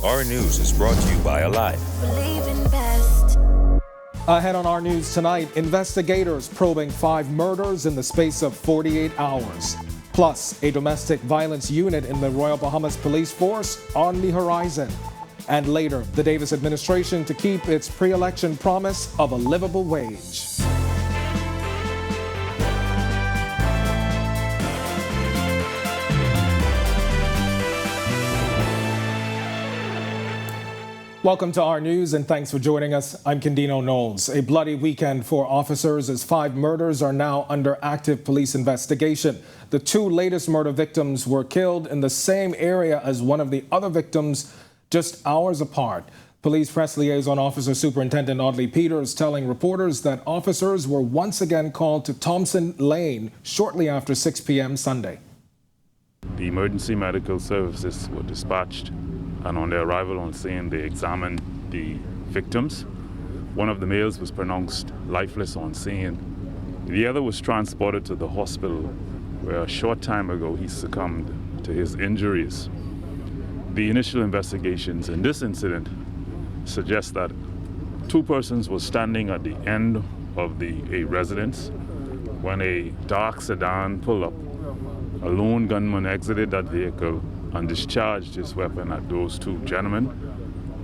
Our News is brought to you by Alive. Ahead on our news tonight, investigators probing 5 murders in the space of 48 hours. Plus, a domestic violence unit in the Royal Bahamas Police Force on the horizon. And later, the Davis administration to keep its pre-election promise of a livable wage. Welcome to our news and thanks for joining us. I'm Candino Knowles. A bloody weekend for officers as 5 murders are now under active police investigation. The 2 latest murder victims were killed in the same area as one of the other victims just hours apart. Police Press Liaison Officer Superintendent Audley Peters telling reporters that officers were once again called to Thompson Lane shortly after 6 p.m. Sunday. The emergency medical services were dispatched, and on their arrival on scene, they examined the victims. One of the males was pronounced lifeless on scene. The other was transported to the hospital, where a short time ago he succumbed to his injuries. The initial investigations in this incident suggest that 2 persons were standing at the end of a residence when a dark sedan pulled up. A lone gunman exited that vehicle and discharged his weapon at those 2 gentlemen,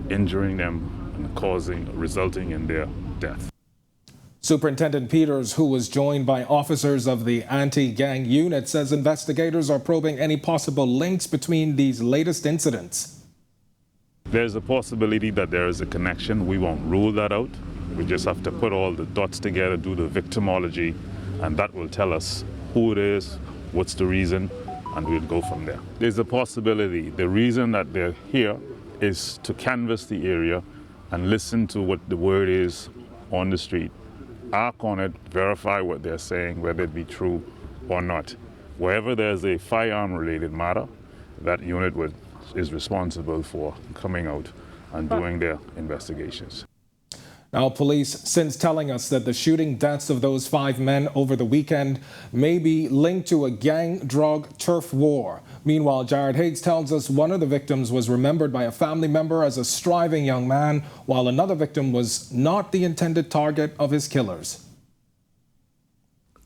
injuring them and resulting in their death. Superintendent Peters, who was joined by officers of the anti-gang unit, says investigators are probing any possible links between these latest incidents. There's a possibility that there is a connection. We won't rule that out. We just have to put all the dots together, do the victimology, and that will tell us who it is, what's the reason, and we'll go from there. There's a possibility. The reason that they're here is to canvass the area and listen to what the word is on the street, act on it, verify what they're saying, whether it be true or not. Wherever there's a firearm-related matter, that unit is responsible for coming out and doing their investigations. Now, police since telling us that the shooting deaths of those 5 men over the weekend may be linked to a gang drug turf war. Meanwhile, Jared Higgs tells us one of the victims was remembered by a family member as a striving young man, while another victim was not the intended target of his killers.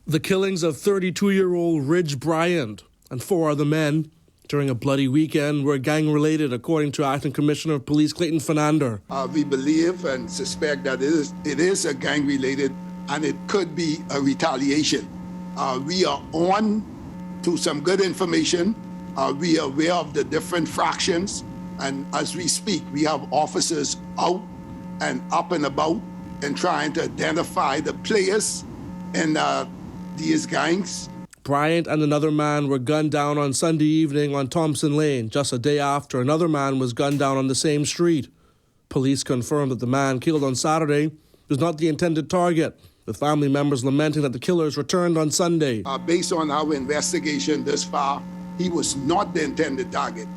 The killings of 32-year-old Ridge Bryant and 4 other men during a bloody weekend were gang-related, according to Acting Commissioner of Police Clayton Fernandez. We believe and suspect that it is a gang-related, and it could be a retaliation. We are on to some good information. We are aware of the different fractions, and as we speak, we have officers out and up and about and trying to identify the players in these gangs. Bryant and another man were gunned down on Sunday evening on Thompson Lane, just a day after another man was gunned down on the same street. Police confirmed that the man killed on Saturday was not the intended target, with family members lamenting that the killers returned on Sunday. Based on our investigation thus far, he was not the intended target.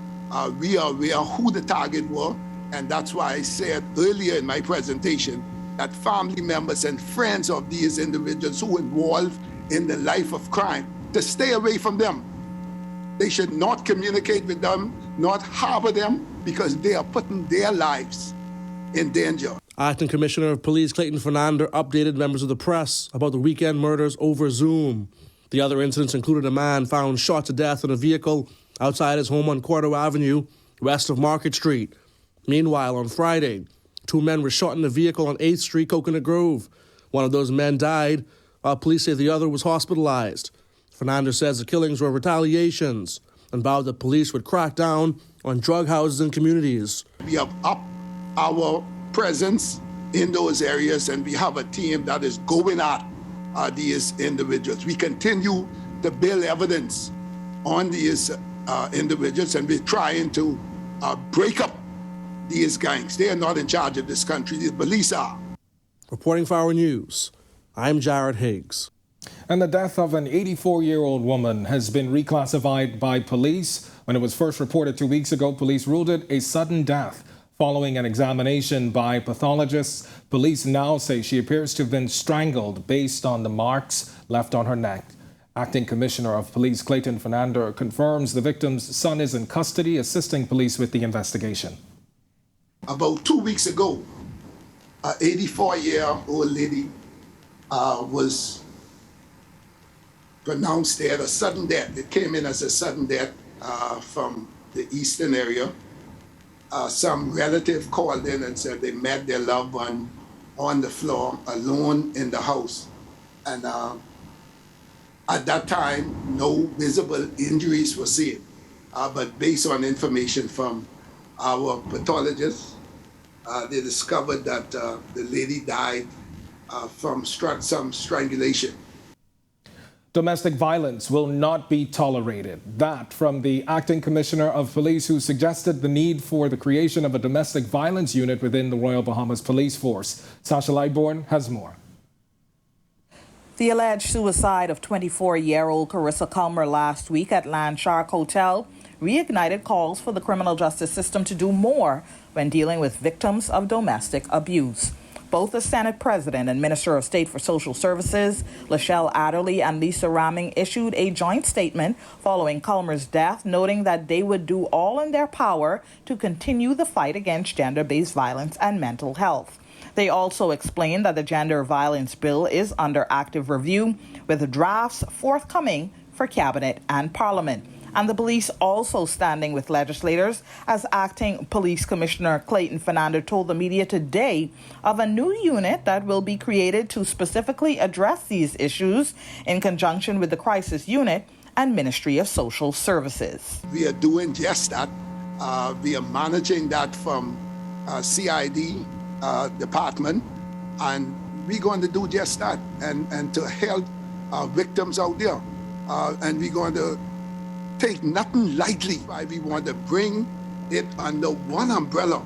We are aware who the target were, and that's why I said earlier in my presentation that family members and friends of these individuals who were involved in the life of crime, to stay away from them. They should not communicate with them, not harbor them, because they are putting their lives in danger. Acting Commissioner of Police Clayton Fernandez updated members of the press about the weekend murders over Zoom. The other incidents included a man found shot to death in a vehicle outside his home on Cordo Avenue, west of Market Street. Meanwhile, on Friday, 2 men were shot in a vehicle on 8th Street, Coconut Grove. One of those men died, while police say the other was hospitalized. Fernandez says the killings were retaliations and vowed that police would crack down on drug houses and communities. We have upped our presence in those areas, and we have a team that is going at these individuals. We continue to build evidence on these individuals, and we're trying to break up these gangs. They are not in charge of this country. The police are. Reporting for Our News, I'm Jared Higgs. And the death of an 84-year-old woman has been reclassified by police. When it was first reported 2 weeks ago, police ruled it a sudden death. Following an examination by pathologists, police now say she appears to have been strangled based on the marks left on her neck. Acting Commissioner of Police Clayton Fernandez confirms the victim's son is in custody, assisting police with the investigation. About 2 weeks ago, an 84-year-old lady was pronounced dead, a sudden death. It came in as a sudden death from the eastern area. Some relative called in and said they met their loved one on the floor, alone in the house. And at that time, no visible injuries were seen. But based on information from our pathologists, they discovered that the lady died from some strangulation. Domestic violence will not be tolerated. That from the acting commissioner of police, who suggested the need for the creation of a domestic violence unit within the Royal Bahamas Police Force. Sasha Lightbourne has more. The alleged suicide of 24-year-old Carissa Culmer last week at Landshark Hotel reignited calls for the criminal justice system to do more when dealing with victims of domestic abuse. Both the Senate President and Minister of State for Social Services, Lachelle Adderley and Lisa Ramming, issued a joint statement following Culmer's death, noting that they would do all in their power to continue the fight against gender-based violence and mental health. They also explained that the gender violence bill is under active review, with drafts forthcoming for Cabinet and Parliament. And the police also standing with legislators, as Acting Police Commissioner Clayton Fernando told the media today of a new unit that will be created to specifically address these issues in conjunction with the Crisis Unit and Ministry of Social Services. We are doing just that. We are managing that from CID department, and we're going to do just that and to help victims out there. And we're going to take nothing lightly. Why we want to bring it under one umbrella,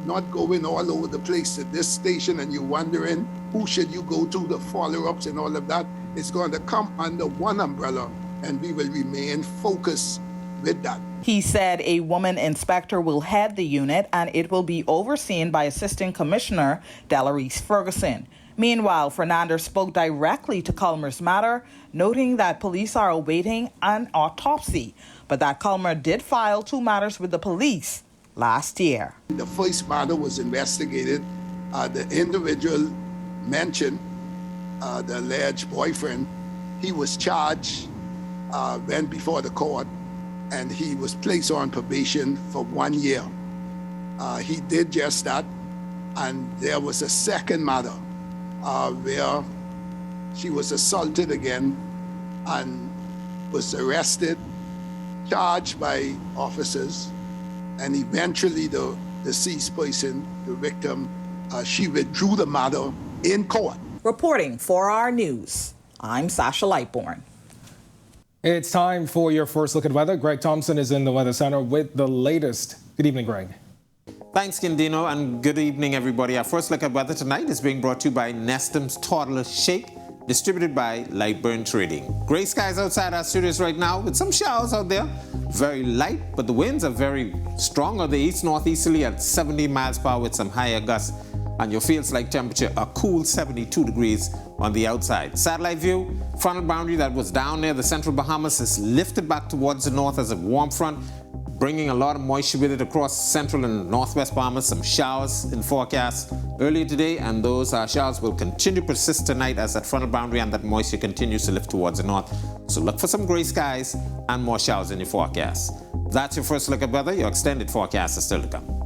not going all over the place at this station and you're wondering who should you go to, the follow-ups and all of that. It's going to come under one umbrella, and we will remain focused with that. He said a woman inspector will head the unit, and it will be overseen by Assistant Commissioner Delarice Ferguson. Meanwhile, Fernando spoke directly to Culmer's matter, noting that police are awaiting an autopsy, but that Culmer did file 2 matters with the police last year. The first matter was investigated. The individual mentioned, the alleged boyfriend, he was charged, went before the court, and he was placed on probation for 1 year. He did just that, and there was a second matter where she was assaulted again and was arrested, charged by officers, and eventually the deceased person, the victim, she withdrew the matter in court. Reporting for our news, I'm Sasha Lightbourne. It's time for your first look at weather. Greg Thompson is in the Weather Center with the latest. Good evening, Greg. Thanks, Kindino, and good evening, everybody. Our first look at weather tonight is being brought to you by Nestum's Toddler Shake, distributed by Lightburn Trading. Gray skies outside our studios right now with some showers out there. Very light, but the winds are very strong on the east-northeasterly at 70 miles per hour with some higher gusts. And your feels like temperature a cool 72 degrees on the outside. Satellite view, frontal boundary that was down near the central Bahamas is lifted back towards the north as a warm front, bringing a lot of moisture with it across central and northwest Bahamas. Some showers in forecast earlier today, and those showers will continue to persist tonight as that frontal boundary and that moisture continues to lift towards the north. So look for some gray skies and more showers in your forecast. That's your first look at weather. Your extended forecast is still to come.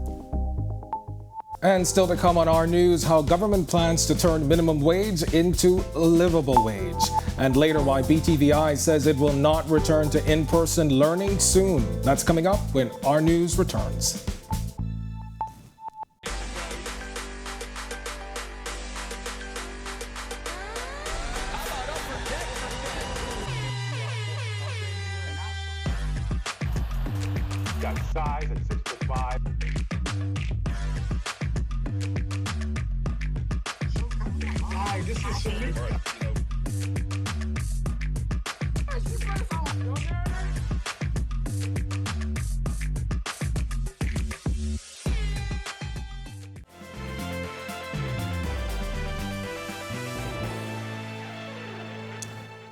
And still to come on our news, how government plans to turn minimum wage into livable wage. And later, why BTVI says it will not return to in-person learning soon. That's coming up when our news returns. Got size at 6'5". Hi, this is Shamik.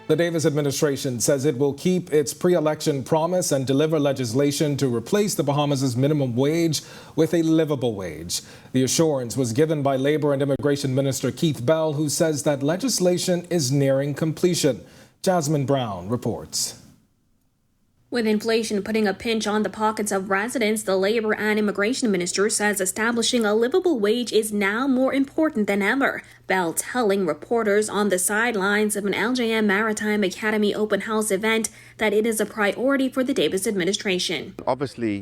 The Davis administration says it will keep its pre-election promise and deliver legislation to replace the Bahamas' minimum wage with a livable wage. The assurance was given by Labor and Immigration Minister Keith Bell, who says that legislation is nearing completion. Jasmine Brown reports. With inflation putting a pinch on the pockets of residents, the Labor and Immigration Minister says establishing a livable wage is now more important than ever. Bell telling reporters on the sidelines of an LJM Maritime Academy open house event that it is a priority for the Davis administration. Obviously,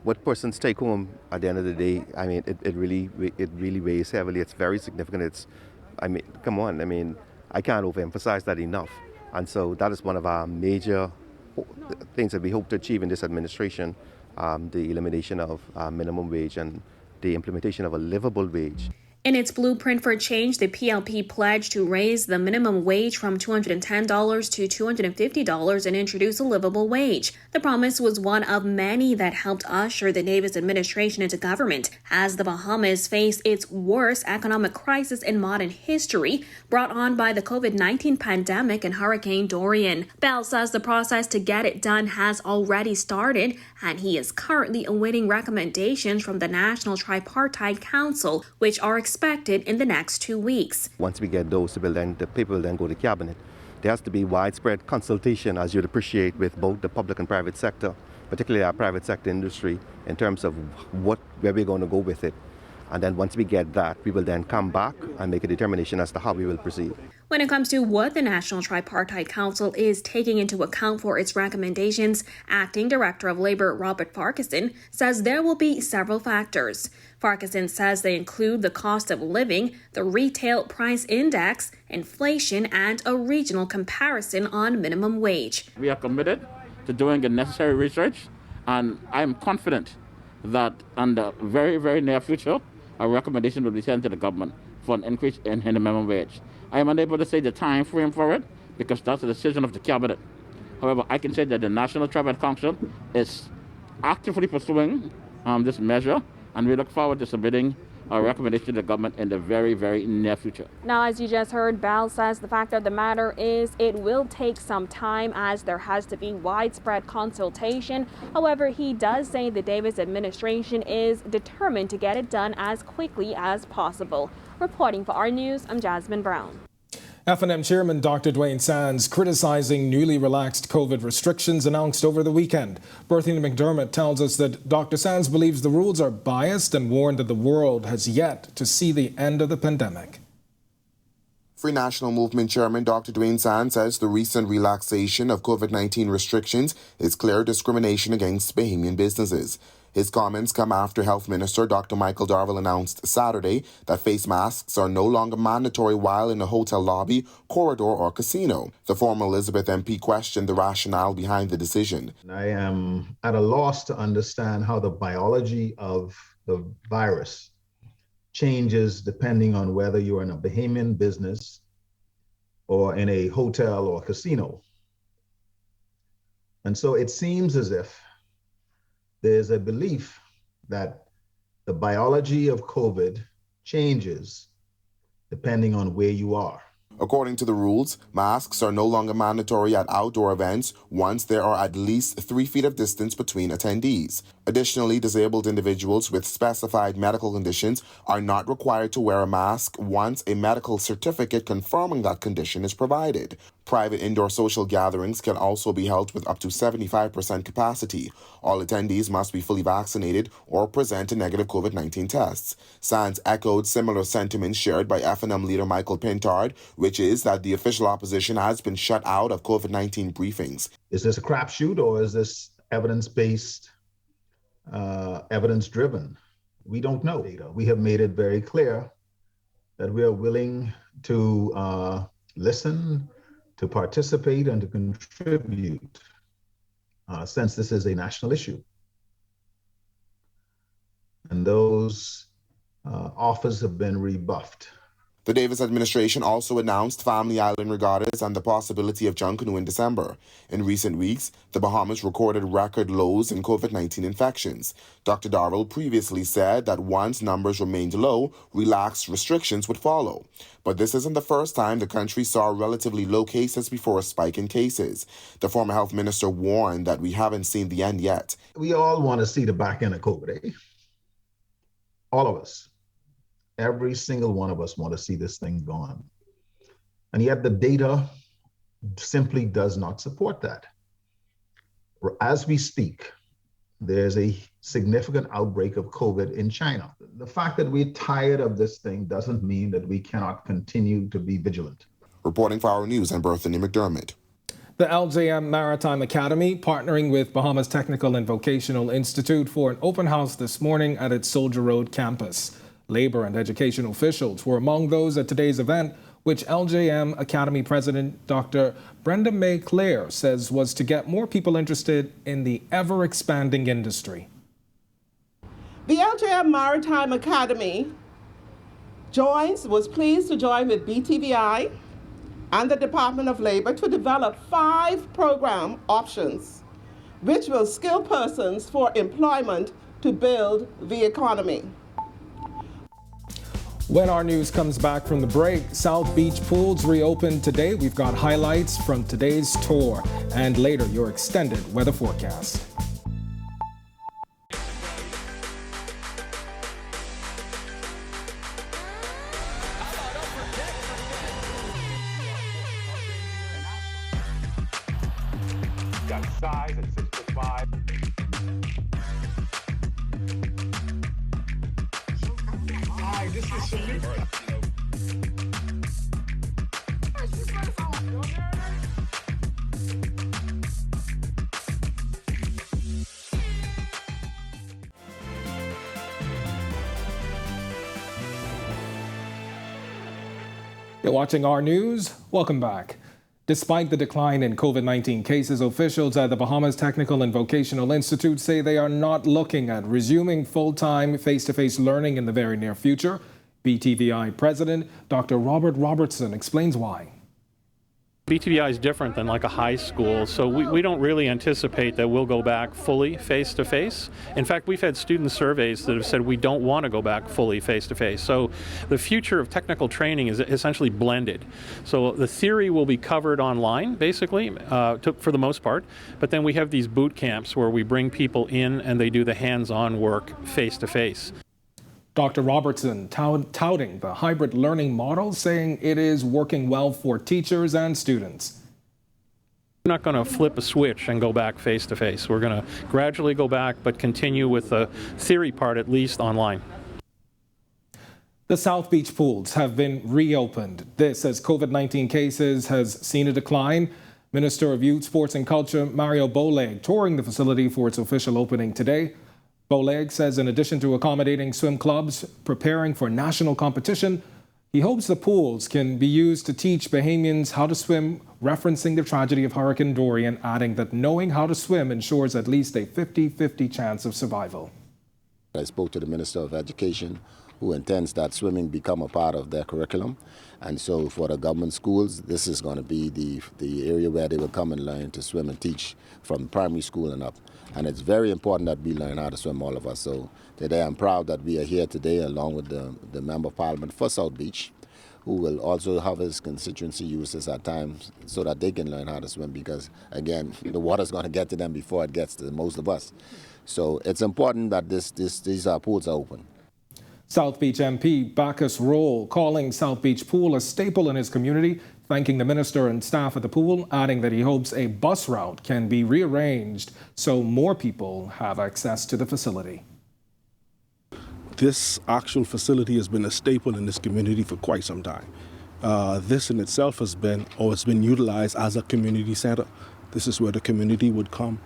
what persons take home at the end of the day, it really weighs heavily. It's very significant. Come on, I can't overemphasize that enough. And so that is one of our major things that we hope to achieve in this administration, the elimination of minimum wage and the implementation of a livable wage. In its blueprint for change, the PLP pledged to raise the minimum wage from $210 to $250 and introduce a livable wage. The promise was one of many that helped usher the Davis administration into government as the Bahamas face its worst economic crisis in modern history, brought on by the COVID-19 pandemic and Hurricane Dorian. Bell says the process to get it done has already started, and he is currently awaiting recommendations from the National Tripartite Council, which are expected in the next 2 weeks. Once we get those, the paper will then go to cabinet. There has to be widespread consultation, as you'd appreciate, with both the public and private sector, particularly our private sector industry, in terms of where we're going to go with it. And then once we get that, we will then come back and make a determination as to how we will proceed. When it comes to what the National Tripartite Council is taking into account for its recommendations, Acting Director of Labor Robert Farquharson says there will be several factors. Farquharson says they include the cost of living, the retail price index, inflation, and a regional comparison on minimum wage. We are committed to doing the necessary research, and I am confident that in the very, very near future, a recommendation will be sent to the government for an increase in the minimum wage. I am unable to say the time frame for it because that's a decision of the cabinet. However, I can say that the National Tripartite Council is actively pursuing this measure, and we look forward to submitting a recommendation to the government in the very, very near future. Now, as you just heard, Bell says the fact of the matter is it will take some time as there has to be widespread consultation. However, he does say the Davis administration is determined to get it done as quickly as possible. Reporting for our news, I'm Jasmine Brown. F&M Chairman Dr. Dwayne Sands criticizing newly relaxed COVID restrictions announced over the weekend. Berthina McDermott tells us that Dr. Sands believes the rules are biased and warned that the world has yet to see the end of the pandemic. Free National Movement Chairman Dr. Dwayne Sands says the recent relaxation of COVID-19 restrictions is clear discrimination against Bahamian businesses. His comments come after Health Minister Dr. Michael Darville announced Saturday that face masks are no longer mandatory while in a hotel lobby, corridor, or casino. The former Elizabeth MP questioned the rationale behind the decision. I am at a loss to understand how the biology of the virus changes depending on whether you're in a Bahamian business or in a hotel or casino. And so it seems as if there's a belief that the biology of COVID changes depending on where you are. According to the rules, masks are no longer mandatory at outdoor events once there are at least 3 feet of distance between attendees. Additionally, disabled individuals with specified medical conditions are not required to wear a mask once a medical certificate confirming that condition is provided. Private indoor social gatherings can also be held with up to 75% capacity. All attendees must be fully vaccinated or present a negative COVID-19 tests. Sands echoed similar sentiments shared by F&M leader Michael Pintard, which is that the official opposition has been shut out of COVID-19 briefings. Is this a crapshoot or is this evidence-based, evidence-driven? We don't know. We have made it very clear that we are willing to listen, to participate, and to contribute, since this is a national issue. And those offers have been rebuffed. The Davis administration also announced Family Island regattas and the possibility of Junkanoo in December. In recent weeks, the Bahamas recorded record lows in COVID-19 infections. Dr. Darrell previously said that once numbers remained low, relaxed restrictions would follow. But this isn't the first time the country saw relatively low cases before a spike in cases. The former health minister warned that we haven't seen the end yet. We all want to see the back end of COVID, eh? All of us. Every single one of us want to see this thing gone. And yet the data simply does not support that. As we speak, there's a significant outbreak of COVID in China. The fact that we're tired of this thing doesn't mean that we cannot continue to be vigilant. Reporting for Our News, I'm Berthany McDermott. The LJM Maritime Academy, partnering with Bahamas Technical and Vocational Institute for an open house this morning at its Soldier Road campus. Labor and education officials were among those at today's event, which LJM Academy President Dr. Brenda May Clare says was to get more people interested in the ever-expanding industry. The LJM Maritime Academy was pleased to join with BTVI and the Department of Labor to develop 5 program options, which will skill persons for employment to build the economy. When Our News comes back from the break, South Beach pools reopened today. We've got highlights from today's tour and later your extended weather forecast. Got size at 6'5". Hi, this is Shamika. You're watching Our News. Welcome back. Despite the decline in COVID-19 cases, officials at the Bahamas Technical and Vocational Institute say they are not looking at resuming full-time face-to-face learning in the very near future. BTVI President Dr. Robert Robertson explains why. BTVI is different than like a high school, so we don't really anticipate that we'll go back fully face-to-face. In fact, we've had student surveys that have said we don't want to go back fully face-to-face. So the future of technical training is essentially blended. So the theory will be covered online, basically, for the most part, but then we have these boot camps where we bring people in and they do the hands-on work face-to-face. Dr. Robertson touting the hybrid learning model, saying it is working well for teachers and students. We're not going to flip a switch and go back face-to-face. We're going to gradually go back, but continue with the theory part at least online. The South Beach pools have been reopened. This as COVID-19 cases has seen a decline. Minister of Youth, Sports and Culture Mario Boleg touring the facility for its official opening today. Boleg says in addition to accommodating swim clubs preparing for national competition, he hopes the pools can be used to teach Bahamians how to swim, referencing the tragedy of Hurricane Dorian, adding that knowing how to swim ensures at least a 50-50 chance of survival. I spoke to the Minister of Education, who intends that swimming become a part of their curriculum. And so for the government schools, this is going to be the area where they will come and learn to swim and teach from primary school and up. And it's very important that we learn how to swim, all of us. So today I'm proud that we are here today along with the Member of Parliament for South Beach, who will also have his constituency use this at times so that they can learn how to swim because, again, the water's going to get to them before it gets to most of us. So it's important that these pools are open. South Beach MP Bacchus Roll calling South Beach Pool a staple in his community, thanking the minister and staff at the pool, adding that he hopes a bus route can be rearranged so more people have access to the facility. This actual facility has been a staple in this community for quite some time. This in itself has been, or it's been utilized as a community center. This is where the community would come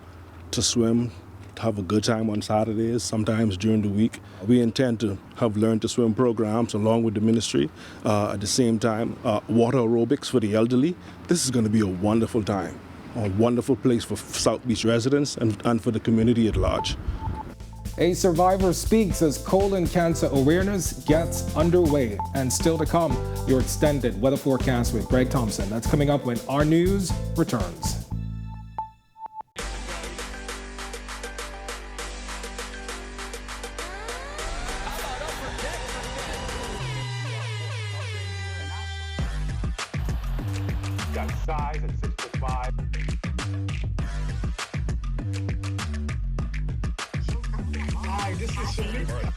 to swim, to have a good time on Saturdays, sometimes during the week. We intend to have learn to swim programs along with the ministry. At the same time, water aerobics for the elderly. This is going to be a wonderful time, a wonderful place for South Beach residents and for the community at large. A survivor speaks as colon cancer awareness gets underway. And still to come, your extended weather forecast with Greg Thompson. That's coming up when Our News returns. Got size at 6'5". Hi, this is Shamika.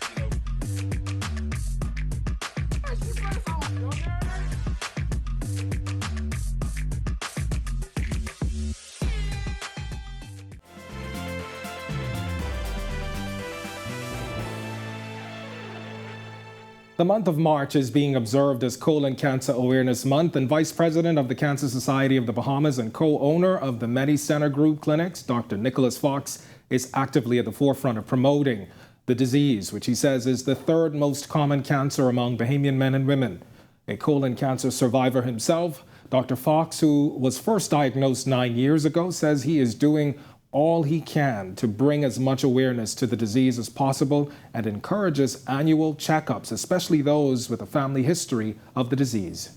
The month of March is being observed as Colon Cancer Awareness Month, and Vice President of the Cancer Society of the Bahamas and co-owner of the MediCenter Group Clinics, Dr. Nicholas Fox, is actively at the forefront of promoting the disease, which he says is the third most common cancer among Bahamian men and women. A colon cancer survivor himself, Dr. Fox, who was first diagnosed 9 years ago, says he is doing all he can to bring as much awareness to the disease as possible and encourages annual checkups, especially those with a family history of the disease.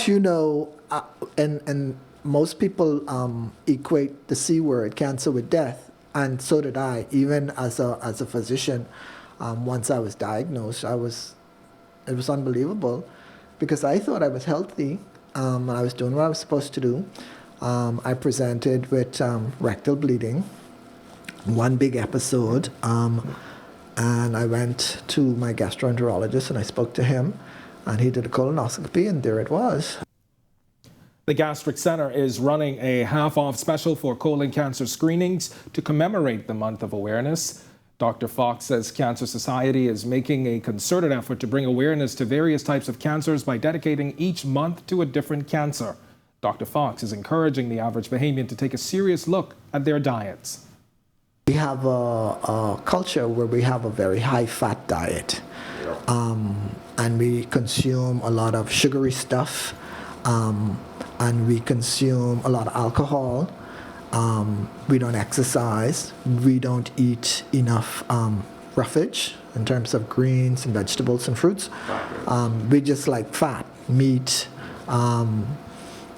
You know, and most people equate the C word, cancer, with death, and so did I. Even as a physician, once I was diagnosed, it was unbelievable because I thought I was healthy. I was doing what I was supposed to do. I presented with rectal bleeding, one big episode, and I went to my gastroenterologist and I spoke to him, and he did a colonoscopy, and there it was. The Gastric Center is running a half-off special for colon cancer screenings to commemorate the month of awareness. Dr. Fox says Cancer Society is making a concerted effort to bring awareness to various types of cancers by dedicating each month to a different cancer. Dr. Fox is encouraging the average Bahamian to take a serious look at their diets. We have a culture where we have a very high-fat diet, and we consume a lot of sugary stuff, and we consume a lot of alcohol. We don't exercise. We don't eat enough roughage in terms of greens and vegetables and fruits. We just like fat, meat,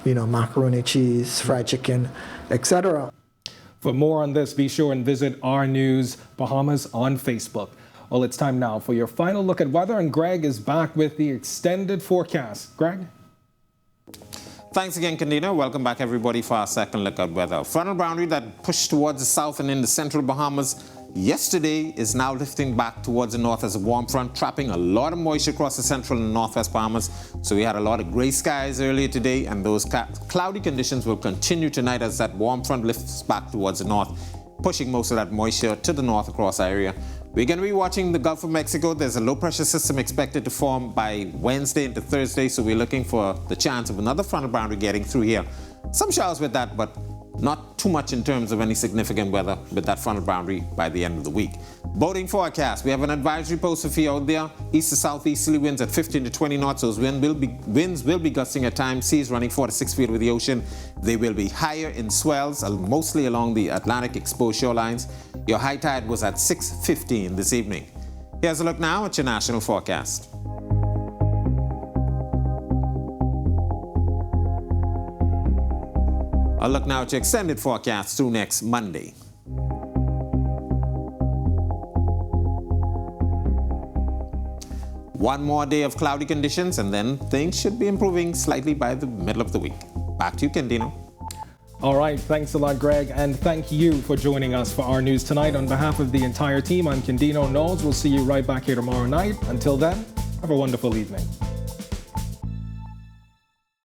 macaroni, cheese, fried chicken, etc. For more on this, be sure and visit Our News Bahamas on Facebook. Well, it's time now for your final look at weather, and Greg is back with the extended forecast. Greg? Thanks again, Candino. Welcome back, everybody, for our second look at weather. Frontal boundary that pushed towards the south and in the central Bahamas yesterday is now lifting back towards the north as a warm front, trapping a lot of moisture across the central and northwest Bahamas. So we had a lot of gray skies earlier today, and those cloudy conditions will continue tonight as that warm front lifts back towards the north, pushing most of that moisture to the north across our area. We're going to be watching the Gulf of Mexico. There's a low pressure system expected to form by Wednesday into Thursday, so we're looking for the chance of another frontal boundary getting through here. Some showers with that, but not too much in terms of any significant weather with that frontal boundary by the end of the week. Boating forecast, we have an advisory posted for you out there. East to southeasterly winds at 15 to 20 knots. Those winds will be gusting at times. Seas running 4 to 6 feet with the ocean. They will be higher in swells, mostly along the Atlantic exposed shorelines. Your high tide was at 6:15 this evening. Here's a look now at your national forecast. I'll look now at your extended forecast through next Monday. One more day of cloudy conditions, and then things should be improving slightly by the middle of the week. Back to you, Candino. All right, thanks a lot, Greg, and thank you for joining us for Our News Tonight. On behalf of the entire team, I'm Candino Knowles. We'll see you right back here tomorrow night. Until then, have a wonderful evening.